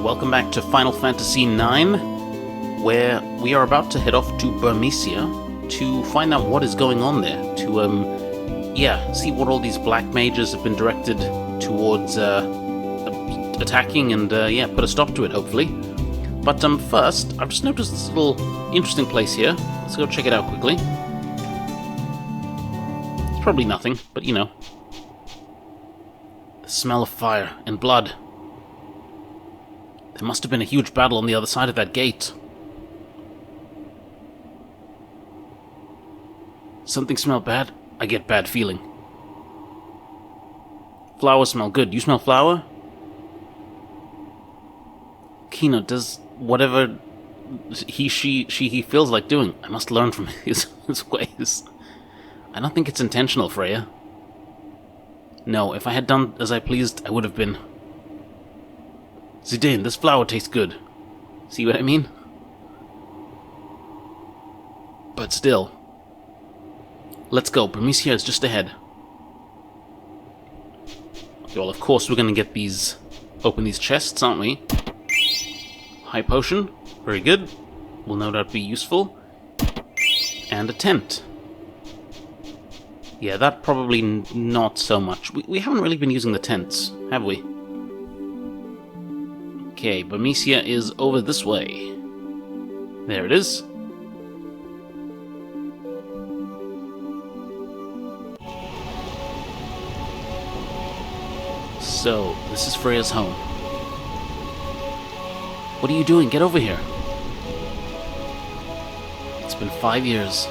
welcome back to Final Fantasy IX, where we are about to head off to BURMECIA to find out what is going on there, to, see what all these black mages have been directed towards, attacking and, put a stop to it, hopefully. But, first, I've just noticed this little interesting place here. Let's go check it out quickly. It's probably nothing, but, you know. The smell of fire and blood. There must have been a huge battle on the other side of that gate. Something smell bad? I get bad feeling. Flowers smell good. You smell flower? Kino does whatever he feels like doing. I must learn from his ways. I don't think it's intentional, Freya. No, if I had done as I pleased, I would have been. Zidane, this flower tastes good. See what I mean? But still. Let's go. BURMECIA is just ahead. Okay, well, of course we're gonna get these... open these chests, aren't we? High potion. Very good. Will no doubt be useful. And a tent. Yeah, that probably not so much. We haven't really been using the tents, have we? Okay, BURMECIA is over this way. There it is. So, this is Freya's home. What are you doing? Get over here. It's been 5 years.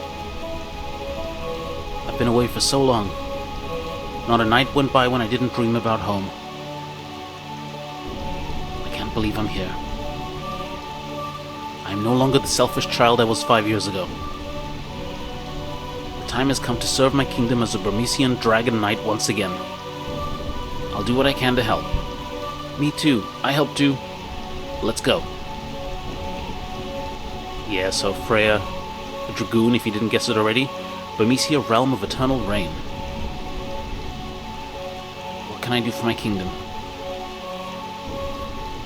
I've been away for so long. Not a night went by when I didn't dream about home. I can't believe I'm here. I am no longer the selfish child I was 5 years ago. The time has come to serve my kingdom as a BURMECIAN dragon knight once again. I'll do what I can to help. Me too. I help too. Let's go. Yeah, so Freya, a dragoon if you didn't guess it already. BURMECIA, realm of eternal reign. What can I do for my kingdom?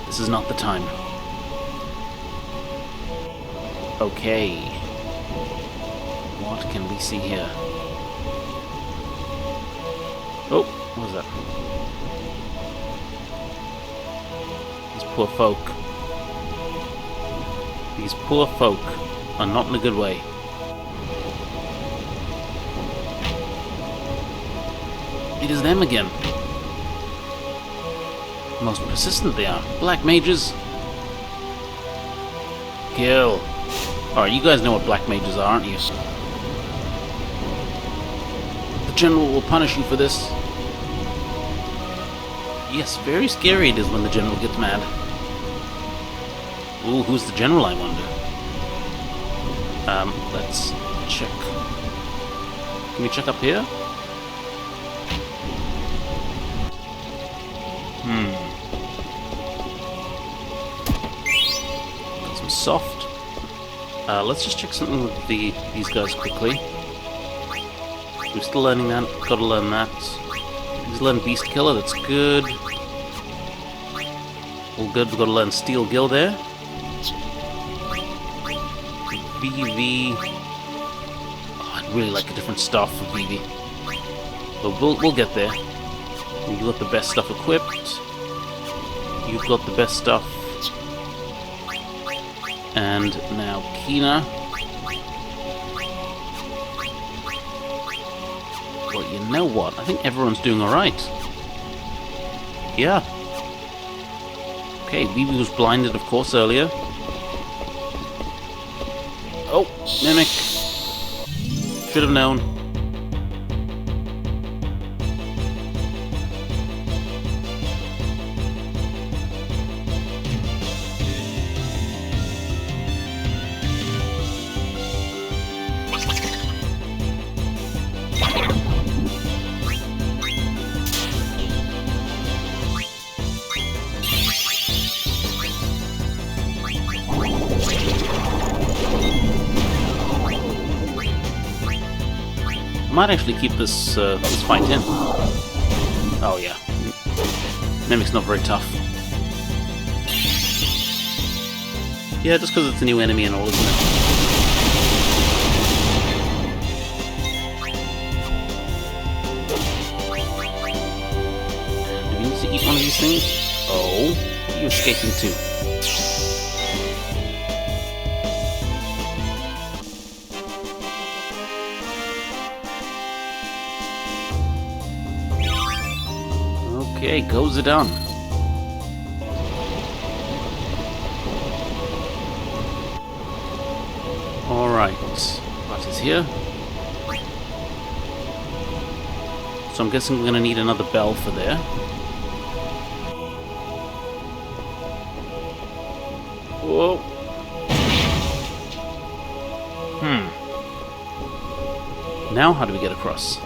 This is not the time. Okay. What can we see here? Oh, what was that? These poor folk. These poor folk are not in a good way. It is them again. Most persistent they are. Black mages. Kill. Alright, you guys know what black mages are, aren't you? The general will punish you for this. Yes, very scary it is when the general gets mad. Ooh, who's the general, I wonder? Let's check. Can we check up here? Got some soft. Let's just check something with these guys quickly. We're still learning that. Gotta learn that. He's learned Beast Killer, that's good. All good, we've got to learn Steel Gill there. VV. Oh, I'd really like a different staff for VV. But we'll get there. You've got the best stuff equipped. You've got the best stuff. And now Kina. Well, you know what? I think everyone's doing alright. Yeah. Okay, Vivi was blinded, of course, earlier. Oh, Mimic. Should have known. Might actually keep this fight in. Oh yeah. Mimic's not very tough. Yeah, just because it's a new enemy and all, isn't it? And do we need to eat one of these things? Oh, you're escaping too. Okay, goes it done. Alright, what is here? So I'm guessing we're going to need another bell for there. Whoa. Now how do we get across?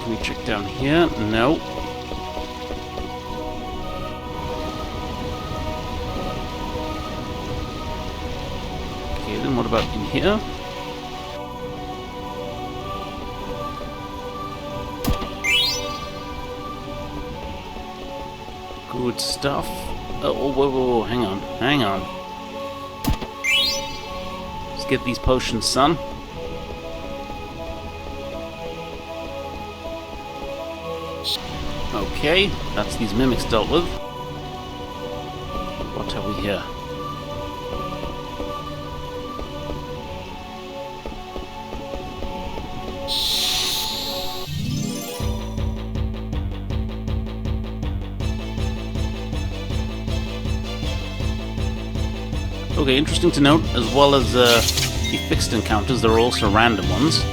Can we check down here? No. Okay, then what about in here? Good stuff. Oh, whoa, hang on. Let's get these potions, son. Okay, that's these mimics dealt with. What have we here? Okay, interesting to note, as well as the fixed encounters, there are also random ones.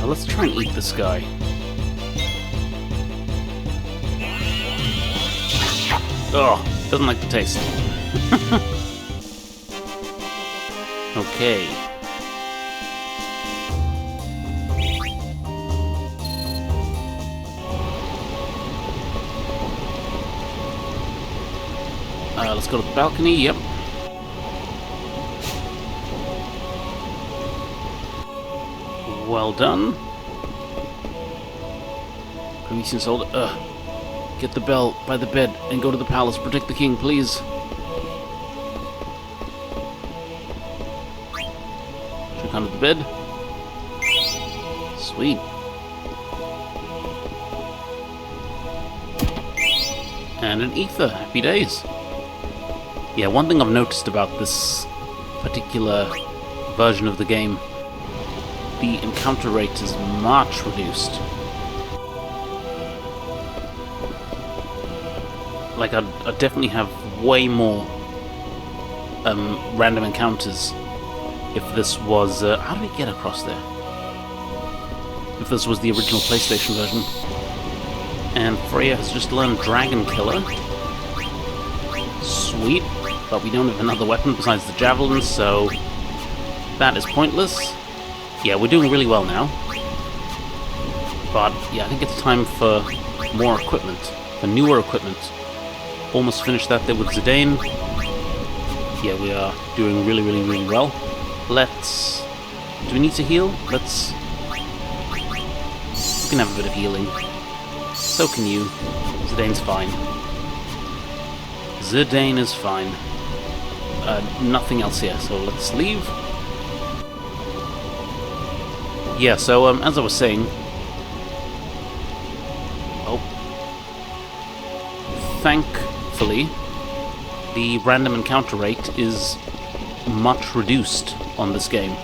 Let's try and eat this guy. Oh, doesn't like the taste. Okay. Let's go to the balcony, yep. Well done. Promethean soldier. Get the bell by the bed and go to the palace. Protect the king, please. Check under the bed. Sweet. And an ether. Happy days. Yeah, one thing I've noticed about this particular version of the game, the encounter rate is much reduced. Like, I'd definitely have way more random encounters if this was... how do we get across there? If this was the original PlayStation version. And Freya has just learned Dragon Killer. Sweet. But we don't have another weapon besides the javelin, so that is pointless. Yeah, we're doing really well now. But yeah, I think it's time for more equipment, for newer equipment. Almost finished that there with Zidane. Yeah, we are doing really, really, really well. Let's... do we need to heal? Let's... we can have a bit of healing. So can you. Zidane's fine. Zidane is fine. Nothing else here, so let's leave. Yeah, so as I was saying, thankfully, the random encounter rate is much reduced on this game.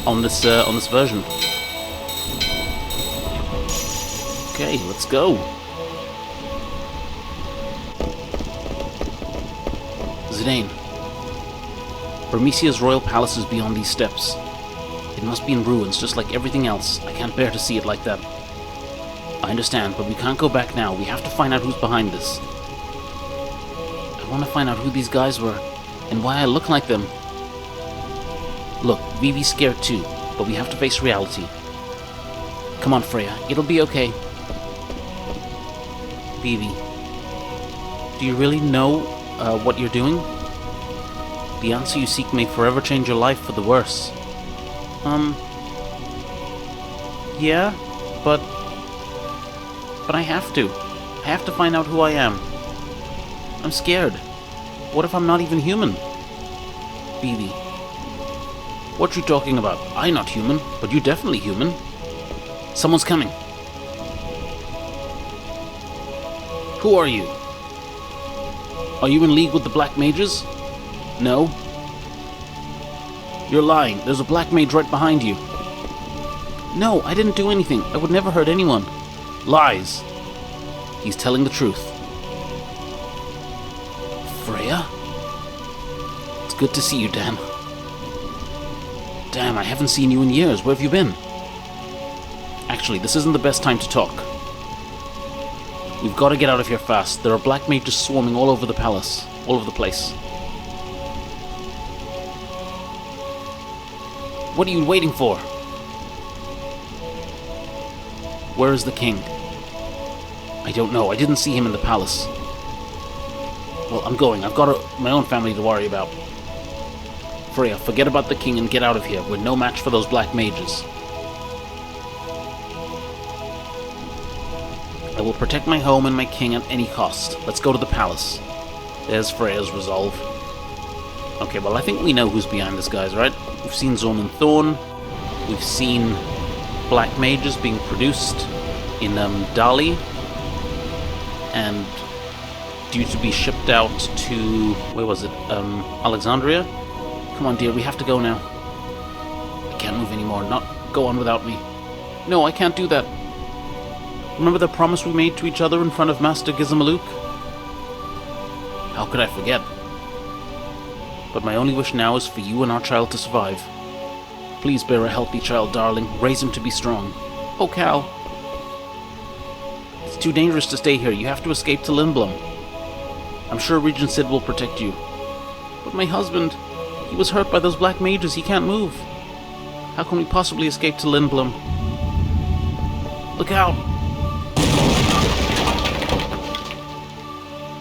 On this version. Okay, let's go. Zidane. Burmecia's royal palace is beyond these steps. It must be in ruins, just like everything else. I can't bear to see it like that. I understand, but we can't go back now. We have to find out who's behind this. I want to find out who these guys were, and why I look like them. Look, Vivi's scared too, but we have to face reality. Come on, Freya. It'll be okay. Vivi, do you really know what you're doing? The answer you seek may forever change your life for the worse. Yeah, but I have to. I have to find out who I am. I'm scared. What if I'm not even human? Vivi. What you talking about? I'm not human, but you're definitely human. Someone's coming. Who are you? Are you in league with the Black Mages? No. You're lying. There's a Black Mage right behind you. No, I didn't do anything. I would never hurt anyone. Lies. He's telling the truth. Freya? It's good to see you, Dan. Damn, I haven't seen you in years. Where have you been? Actually, this isn't the best time to talk. We've got to get out of here fast. There are Black Mages swarming all over the palace. All over the place. What are you waiting for? Where is the king? I don't know. I didn't see him in the palace. Well, I'm going. I've got my own family to worry about. Freya, forget about the king and get out of here. We're no match for those Black Mages. I will protect my home and my king at any cost. Let's go to the palace. There's Freya's resolve. Okay, well, I think we know who's behind this, guys, right? We've seen Zorn and Thorn. We've seen Black Mages being produced in Dali. And due to be shipped out to... where was it? Alexandria? Come on, dear, we have to go now. I can't move anymore. Not go on without me. No, I can't do that. Remember the promise we made to each other in front of Master Gizmaluke? How could I forget? But my only wish now is for you and our child to survive. Please bear a healthy child, darling. Raise him to be strong. Oh, Cal. It's too dangerous to stay here. You have to escape to Lindblom. I'm sure Regent Sid will protect you. But my husband, he was hurt by those Black Mages. He can't move. How can we possibly escape to Lindblom? Look out!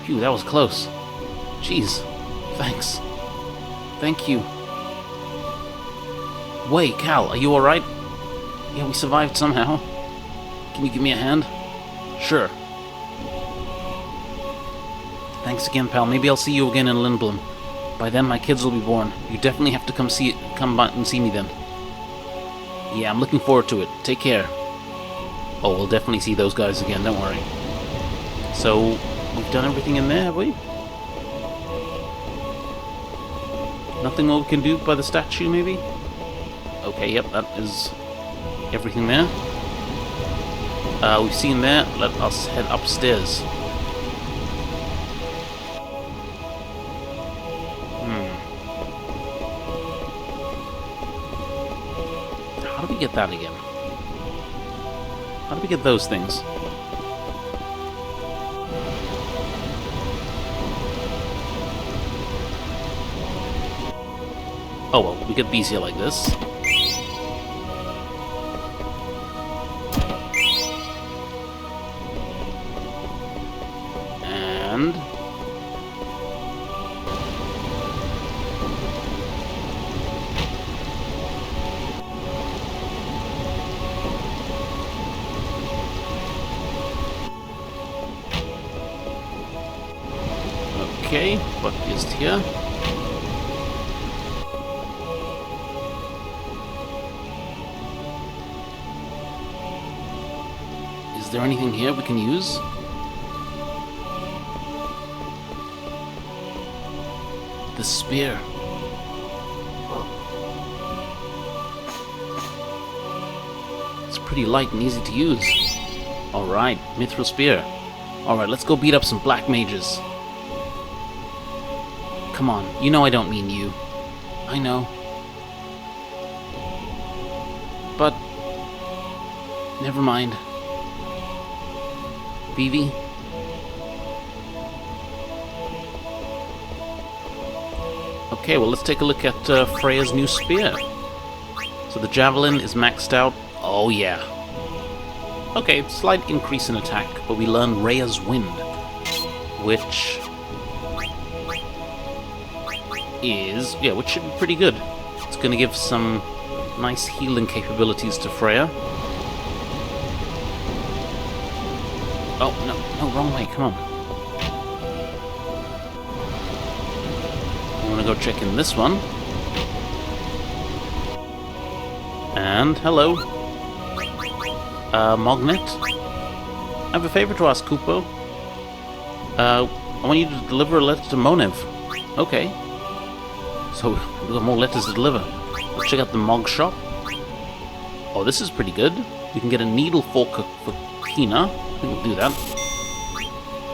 Phew, that was close. Jeez. Thanks. Thank you. Wait, Cal, are you alright? Yeah, we survived somehow. Can you give me a hand? Sure. Thanks again, pal. Maybe I'll see you again in Lindblom. By then, my kids will be born. You definitely have to come by and see me then. Yeah, I'm looking forward to it. Take care. Oh, we'll definitely see those guys again, don't worry. So, we've done everything in there, have we? Nothing more we can do by the statue, maybe? Okay, yep, that is everything there. We've seen that. Let us head upstairs. How do we get that again? How do we get those things? Oh well, we get these here like this. And... okay, what is here? there anything here we can use? The spear. It's pretty light and easy to use. Alright, mithril spear. Alright, let's go beat up some black mages. Come on, you know I don't mean you. I know. But never mind. Vivi? Okay, well, let's take a look at Freya's new spear. So the javelin is maxed out. Oh, yeah. Okay, slight increase in attack, but we learn Rhea's Wind, which should be pretty good. It's going to give some nice healing capabilities to Freya. Oh, no, wrong way, come on. I'm gonna go check in this one. And, hello. Mognet? I have a favor to ask, Kupo. I want you to deliver a letter to Monev. Okay. So, we've got more letters to deliver. Let's check out the Mog shop. Oh, this is pretty good. We can get a needle for Kina. I think we'll do that.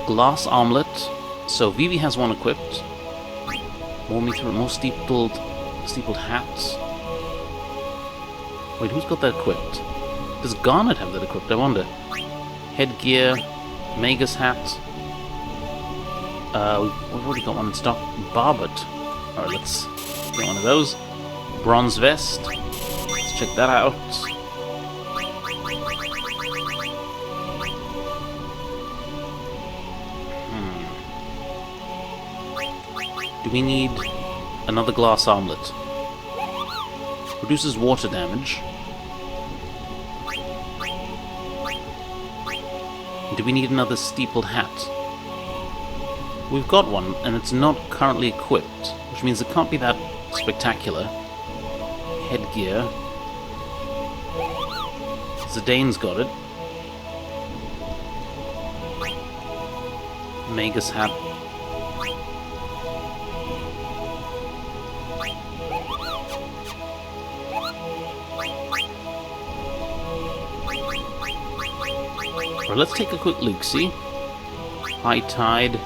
Glass armlet. So, Vivi has one equipped. More steepled hats. Wait, who's got that equipped? Does Garnet have that equipped? I wonder. Headgear, Magus hat. We've already got one in stock. Barbet. Alright, let's get one of those. Bronze vest. Let's check that out. Do we need another glass armlet? Reduces water damage. Do we need another steepled hat? We've got one, and it's not currently equipped, which means it can't be that spectacular. Headgear. Zidane's got it. Magus hat. Well, let's take a quick look, see? High tide.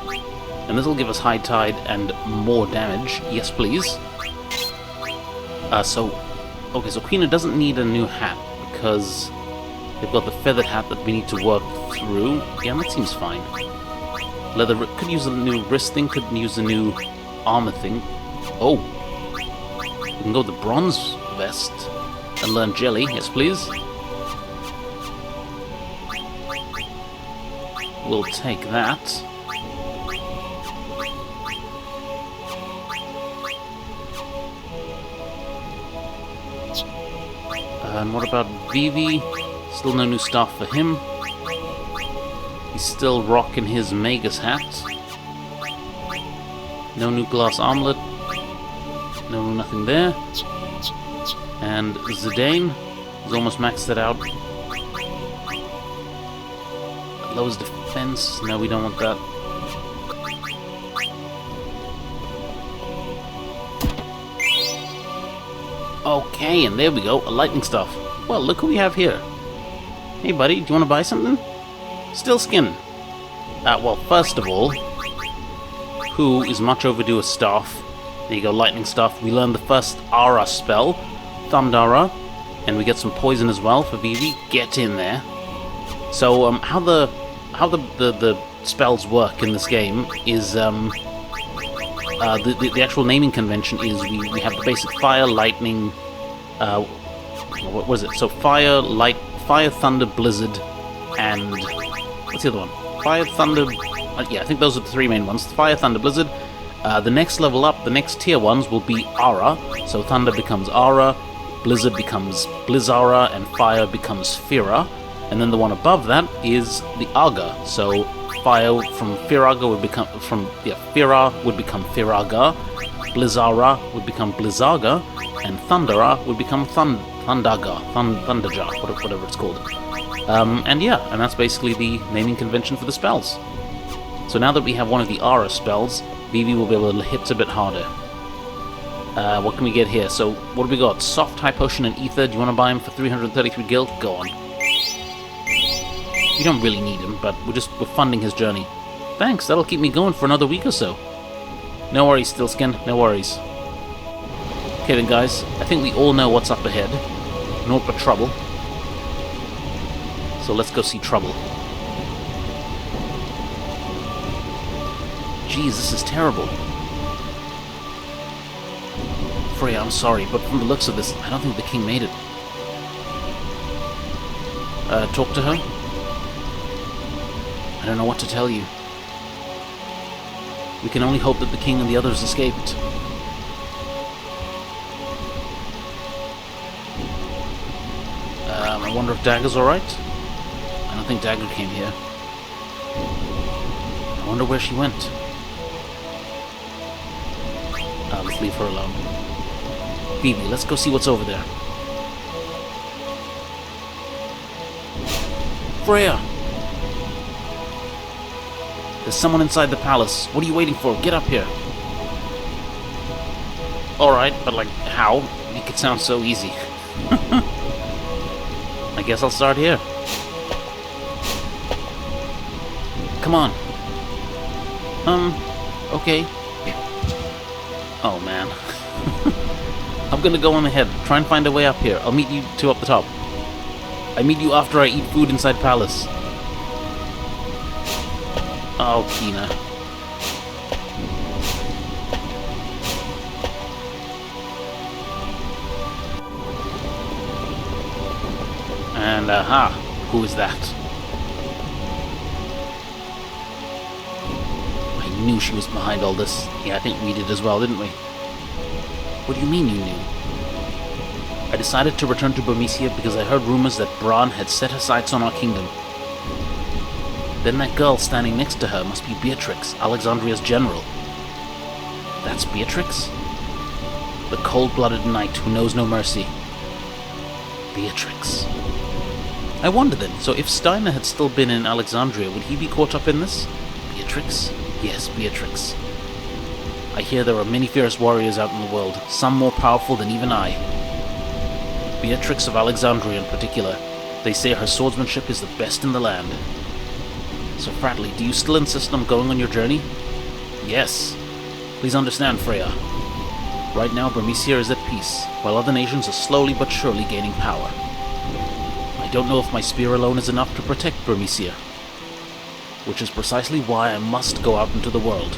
And this will give us high tide and more damage. Yes, please. So Quina doesn't need a new hat because they've got the feathered hat that we need to work through. Yeah, that seems fine. Leather could use a new wrist thing, could use a new armor thing. Oh, we can go with the bronze vest and learn jelly. Yes, please. We'll take that. And what about Vivi? Still no new stuff for him. He's still rocking his Magus hat. No new glass armlet. No, nothing there. And Zidane is almost maxed it out. Lowers defense. No, we don't want that. Okay, and there we go, a lightning staff. Well, look who we have here. Hey buddy, do you want to buy something? Still skin. Well, first of all, who is much overdue a staff? There you go, lightning staff. We learned the first Ara spell, Thundara, and we get some poison as well for Vivi. Get in there. So, how the spells work in this game is, the actual naming convention is we have the basic fire, lightning, what was it? So fire, thunder, blizzard, and what's the other one? Fire, thunder, yeah, I think those are the three main ones. Fire, thunder, blizzard. The next level up, the next tier ones will be Ara. So thunder becomes Ara, blizzard becomes Blizzara, and fire becomes Fira. And then the one above that is the Aga. So fire from Firaga would become Fira would become Firaga, Blizzara would become Blizzaga, and Thundara would become Thundaga, Thundaja, whatever it's called. And that's basically the naming convention for the spells. So now that we have one of the aura spells, Vivi will be able to hit a bit harder. What can we get here? So, what do we got? Soft, High Potion, and Ether. Do you want to buy him for 333 gil? Go on. We don't really need him, but we're funding his journey. Thanks, that'll keep me going for another week or so. No worries, Stillskin, no worries. Okay then, guys, I think we all know what's up ahead. Naught but trouble. So let's go see trouble. Jeez, this is terrible. Freya, I'm sorry, but from the looks of this, I don't think the king made it. Talk to her? I don't know what to tell you. We can only hope that the king and the others escaped. I wonder if Dagger's alright? I don't think Dagger came here. I wonder where she went. Let's leave her alone. Vivi, let's go see what's over there. Freya! There's someone inside the palace. What are you waiting for? Get up here. Alright, but like, how? Make it sound so easy. I guess I'll start here. Come on. Okay. Oh, man. I'm gonna go on ahead. Try and find a way up here. I'll meet you two up the top. I meet you after I eat food inside palace. Oh, Kina. And, aha. Who is that? I knew she was behind all this. Yeah, I think we did as well, didn't we? What do you mean you knew? I decided to return to Burmecia because I heard rumors that Bran had set her sights on our kingdom. Then that girl standing next to her must be Beatrix, Alexandria's general. That's Beatrix? The cold-blooded knight who knows no mercy. Beatrix. I wonder then, so if Steiner had still been in Alexandria, would he be caught up in this? Beatrix? Yes, Beatrix. I hear there are many fierce warriors out in the world, some more powerful than even I. Beatrix of Alexandria in particular. They say her swordsmanship is the best in the land. So Fratley, do you still insist on going on your journey? Yes. Please understand, Freya. Right now, Burmecia is at peace, while other nations are slowly but surely gaining power. I don't know if my spear alone is enough to protect Burmecia, which is precisely why I must go out into the world.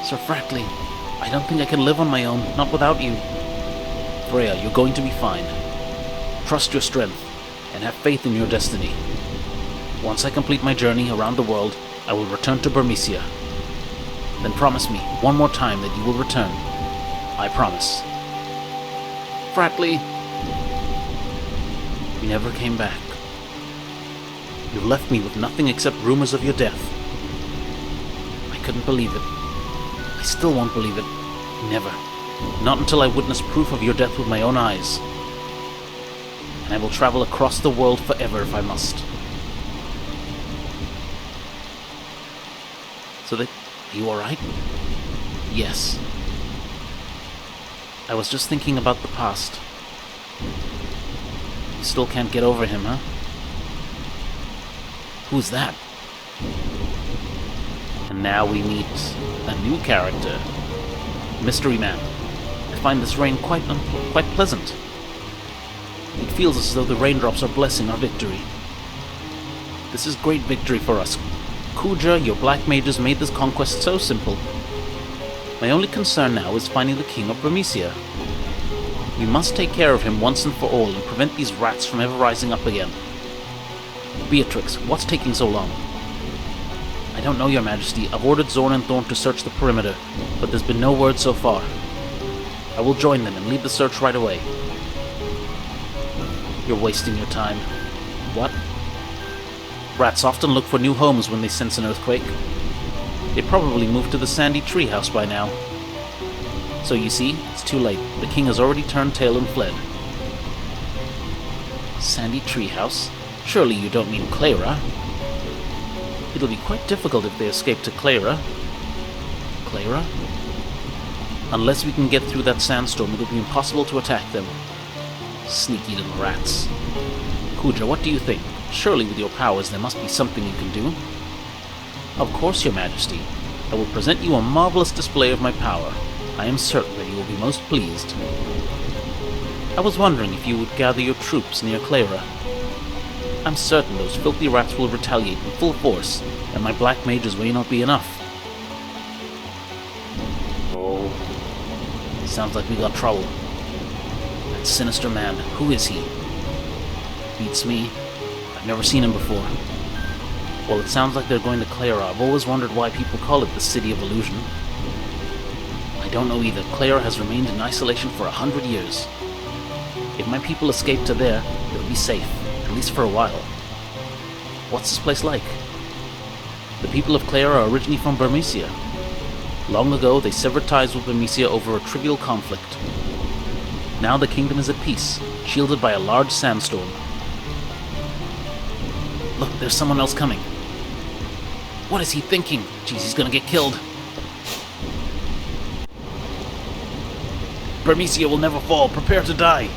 Sir Fratley, I don't think I can live on my own, not without you. Freya, you're going to be fine. Trust your strength, and have faith in your destiny. Once I complete my journey around the world, I will return to Burmecia. Then promise me, one more time, that you will return. I promise. Fratley! You never came back. You left me with nothing except rumors of your death. I couldn't believe it. I still won't believe it. Never. Not until I witness proof of your death with my own eyes. And I will travel across the world forever if I must. So are you alright? Yes. I was just thinking about the past. You still can't get over him, huh? Who's that? And now we meet a new character. Mystery Man. I find this rain quite pleasant. It feels as though the raindrops are blessing our victory. This is great victory for us. Kuja, your black mages made this conquest so simple. My only concern now is finding the king of Burmecia. We must take care of him once and for all and prevent these rats from ever rising up again. Beatrix, what's taking so long? I don't know, Your Majesty. I've ordered Zorn and Thorn to search the perimeter, but there's been no word so far. I will join them and lead the search right away. You're wasting your time. What? Rats often look for new homes when they sense an earthquake. They probably moved to the sandy treehouse by now. So you see, it's too late. The king has already turned tail and fled. Sandy Treehouse? Surely you don't mean Clara? It'll be quite difficult if they escape to Clara. Clara? Unless we can get through that sandstorm, it'll be impossible to attack them. Sneaky little rats. Kuja, what do you think? Surely with your powers there must be something you can do. Of course, Your Majesty. I will present you a marvelous display of my power. I am certain that you will be most pleased. I was wondering if you would gather your troops near Clara. I'm certain those filthy rats will retaliate in full force, and my black mages may not be enough. Oh, sounds like we got trouble. That sinister man, who is he? Beats me. I've never seen him before. Well, it sounds like they're going to Clara. I've always wondered why people call it the City of Illusion. I don't know either. Clara has remained in isolation for 100 years. If my people escape to there, they'll be safe, at least for a while. What's this place like? The people of Clara are originally from BURMECIA. Long ago, they severed ties with BURMECIA over a trivial conflict. Now the kingdom is at peace, shielded by a large sandstorm. Look, there's someone else coming. What is he thinking? Jeez, he's gonna get killed. BURMECIA will never fall. Prepare to die.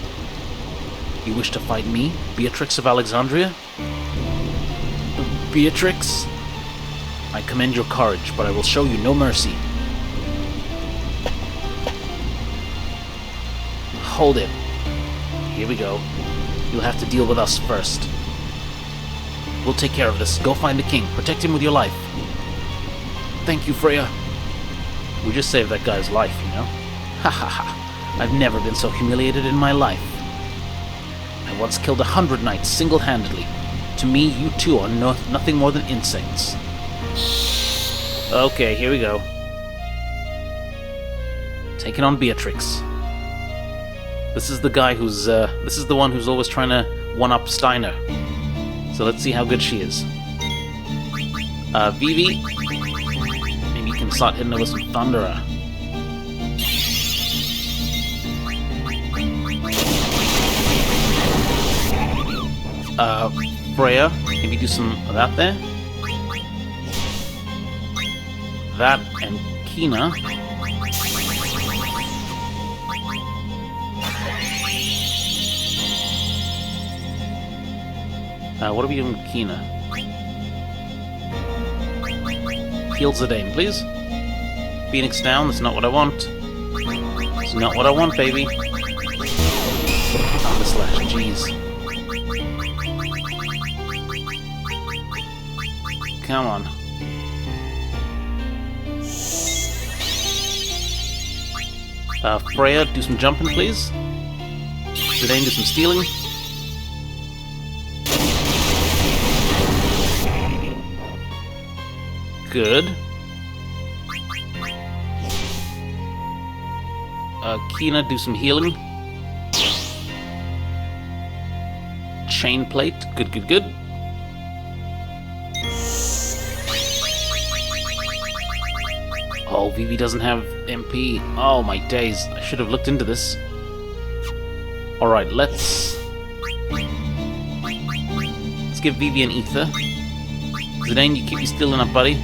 You wish to fight me, Beatrix of Alexandria? Beatrix? I commend your courage, but I will show you no mercy. Hold it. Here we go. You'll have to deal with us first. We'll take care of this. Go find the king. Protect him with your life. Thank you, Freya. We just saved that guy's life, you know? Ha ha ha. I've never been so humiliated in my life. I once killed 100 knights single-handedly. To me, you two are nothing more than insects. Okay, here we go. Taking on Beatrix. This is the guy who's, this is the one who's always trying to one-up Steiner. So let's see how good she is. Vivi. Maybe you can start hitting her with some Thunderer. Freya, maybe do some of that there. That and Kina. What are we doing with Kina? Heal Zidane, please. Phoenix down, that's not what I want. That's not what I want, baby. Thunder Slash, jeez. Come on. Freya, do some jumping, please. Zidane, do some stealing. Good. Kina, do some healing. Chain plate. Good, good, good. Oh, Vivi doesn't have MP. Oh, my days. I should have looked into this. Alright, let's give Vivi an ether. Zidane, you keep me still enough, buddy.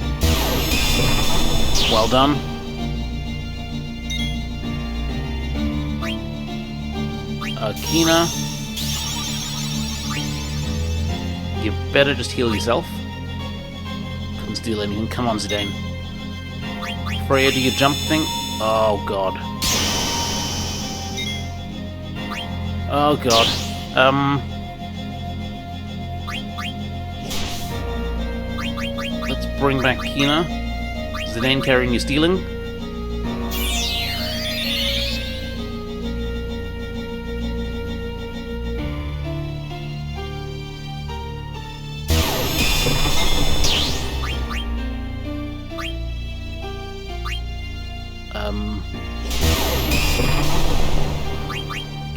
Well done. Kina. You better just heal yourself. Couldn't steal anything. Come on, Zidane. Freya, do your jump thing. Oh, God. Oh, God. Let's bring back Kina. Zidane carrying you stealing.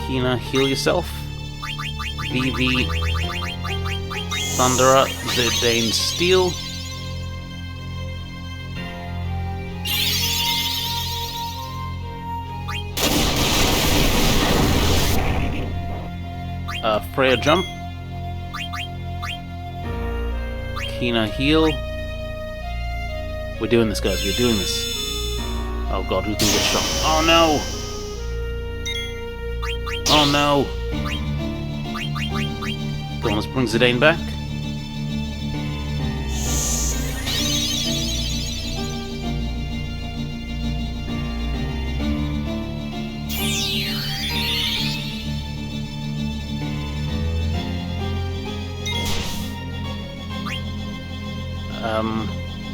Kina, heal yourself. Vivi, Thunderer, Zidane, steal. Freya jump. Kina heal. We're doing this, guys. We're doing this. Oh god, who can get shot? Oh no! Oh no! Go on, let's bring Zidane back.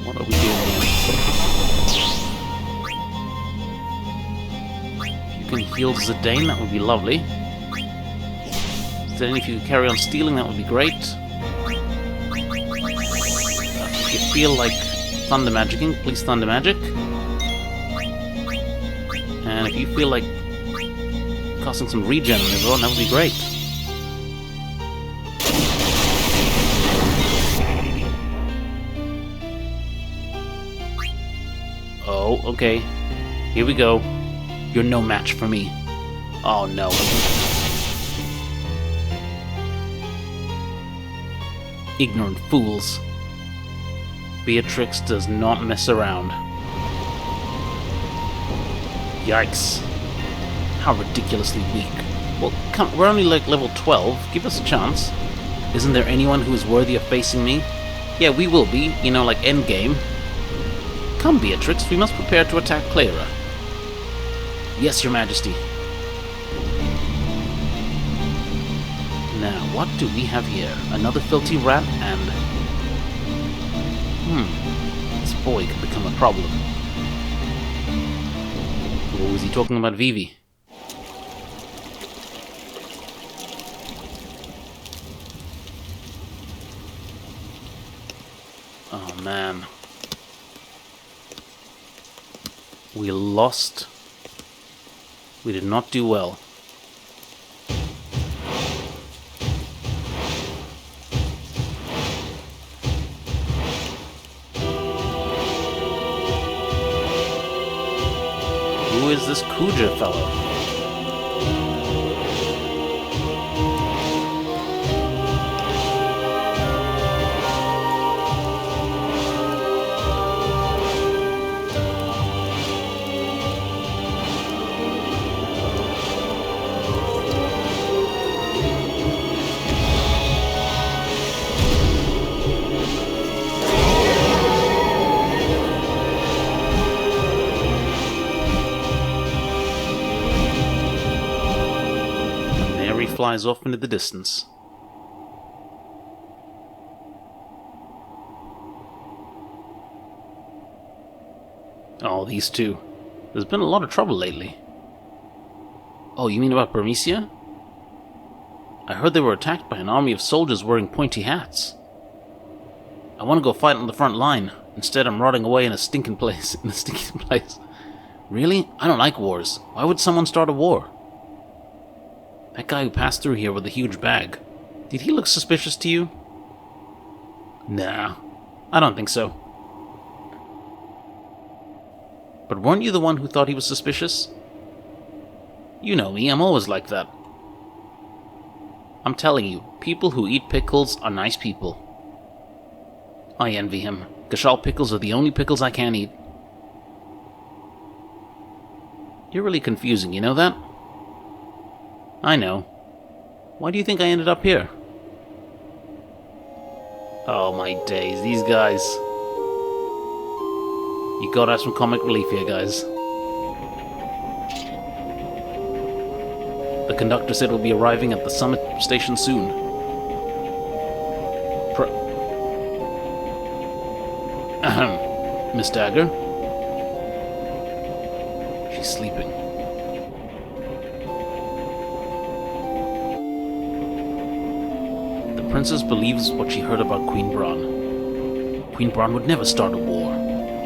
What are we doing here? If you can heal Zidane, that would be lovely. Zidane, if you could carry on stealing, that would be great. If you feel like thunder magicking, please thunder magic. And if you feel like casting some regen on everyone, that would be great. Oh, okay. Here we go. You're no match for me. Oh, no. Ignorant fools. Beatrix does not mess around. Yikes. How ridiculously weak. Well, come, we're only like level 12. Give us a chance. Isn't there anyone who is worthy of facing me? Yeah, we will be. You know, like endgame. Come, Beatrix, we must prepare to attack Clara. Yes, Your Majesty. Now, what do we have here? Another filthy rat and... This boy could become a problem. Or was he talking about Vivi? Oh, man. We lost. We did not do well. Who is this Kuja fellow? Flies off into the distance. Oh, these two. There's been a lot of trouble lately. Oh, you mean about BURMECIA? I heard they were attacked by an army of soldiers wearing pointy hats. I want to go fight on the front line. Instead, I'm rotting away in a stinking place. Really? I don't like wars. Why would someone start a war? That guy who passed through here with the huge bag, did he look suspicious to you? Nah, I don't think so. But weren't you the one who thought he was suspicious? You know me, I'm always like that. I'm telling you, people who eat pickles are nice people. I envy him. Gashal pickles are the only pickles I can't eat. You're really confusing, you know that? I know. Why do you think I ended up here? Oh my days, these guys. You gotta have some comic relief here, guys. The conductor said we'll be arriving at the summit station soon. Miss Dagger? She's sleeping. The princess believes what she heard about Queen Bran. Queen Bran would never start a war.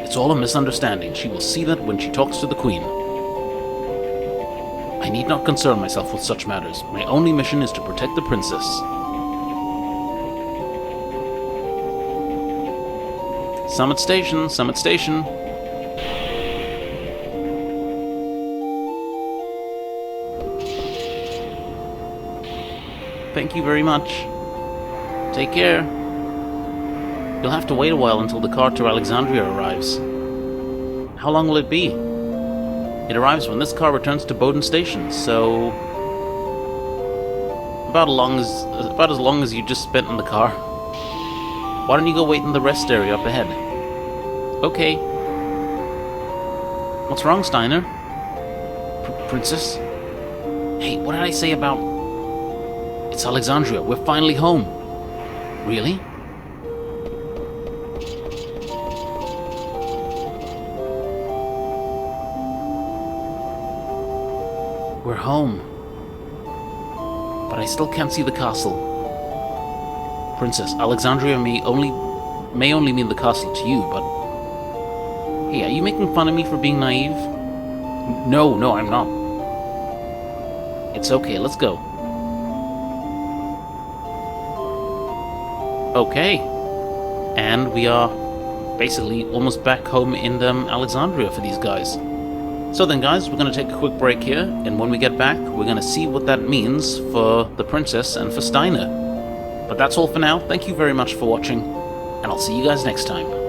It's all a misunderstanding. She will see that when she talks to the Queen. I need not concern myself with such matters. My only mission is to protect the princess. Summit Station, Summit Station. Thank you very much. Take care. You'll have to wait a while until the car to Alexandria arrives. How long will it be? It arrives when this car returns to Bowden Station, so... about as long as you just spent in the car. Why don't you go wait in the rest area up ahead? Okay. What's wrong, Steiner? Princess? Hey, what did I say about... It's Alexandria. We're finally home. Really? We're home. But I still can't see the castle. Princess, Alexandria may only mean the castle to you, but... Hey, are you making fun of me for being naive? No, I'm not. It's okay, let's go. Okay. And we are basically almost back home in Alexandria for these guys. So then, guys, we're going to take a quick break here, and when we get back, we're going to see what that means for the princess and for Steiner. But that's all for now. Thank you very much for watching, and I'll see you guys next time.